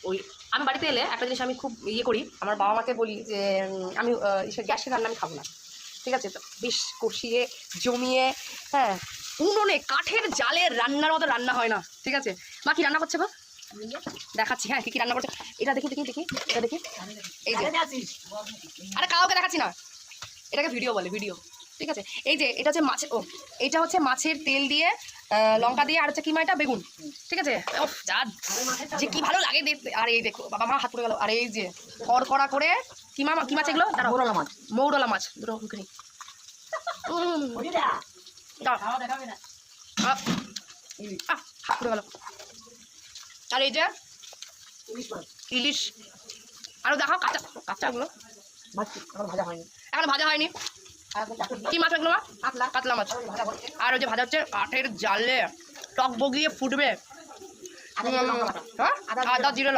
ওই আমি বাড়িতে এলে একটা জিনিস আমি খুব ইয়ে করি, আমার বাবা মাকে বলি যে আমি গ্যাসের রান্না আমি খাবো না, ঠিক আছে? তো বেশ কষিয়ে জমিয়ে, হ্যাঁ, উনুনে কাঠের জালে রান্নার মতো রান্না হয় না, ঠিক আছে? মা কি রান্না করছে গো? দেখাচ্ছি, হ্যাঁ, কি কি রান্না করছে এটা দেখি দেখি দেখি, এটা দেখি। এই যে, আরে কাউকে দেখাচ্ছি না, এটাকে ভিডিও বলে, ভিডিও, ঠিক আছে? এই যে এটা হচ্ছে মাছের, ও এটা হচ্ছে মাছের তেল দিয়ে লঙ্কা দিয়ে, আর হচ্ছে কি মা এটা বেগুন, ঠিক আছে? ওফ যা যে কি ভালো লাগে দেখতে। আর এই দেখো বাবা মা হাত পড়ে গেল। আর এই যে কড়কড়া করে কি মাছ এগুলো? মৌরলা মাছ, মৌরলা মাছ দুটো মুখে হাত পড়ে গেল। আর এই যে ইলিশ, আরো দেখাও কাঁচা কাঁচাগুলো, এখন ভাজা হয়নি। কি মাছ এগুলো? কাতলা মাছ। আর ওই যে ভাজা হচ্ছে কাঠের জালে, টক বগিয়ে ফুটবে, আদা জিরে লঙ্কা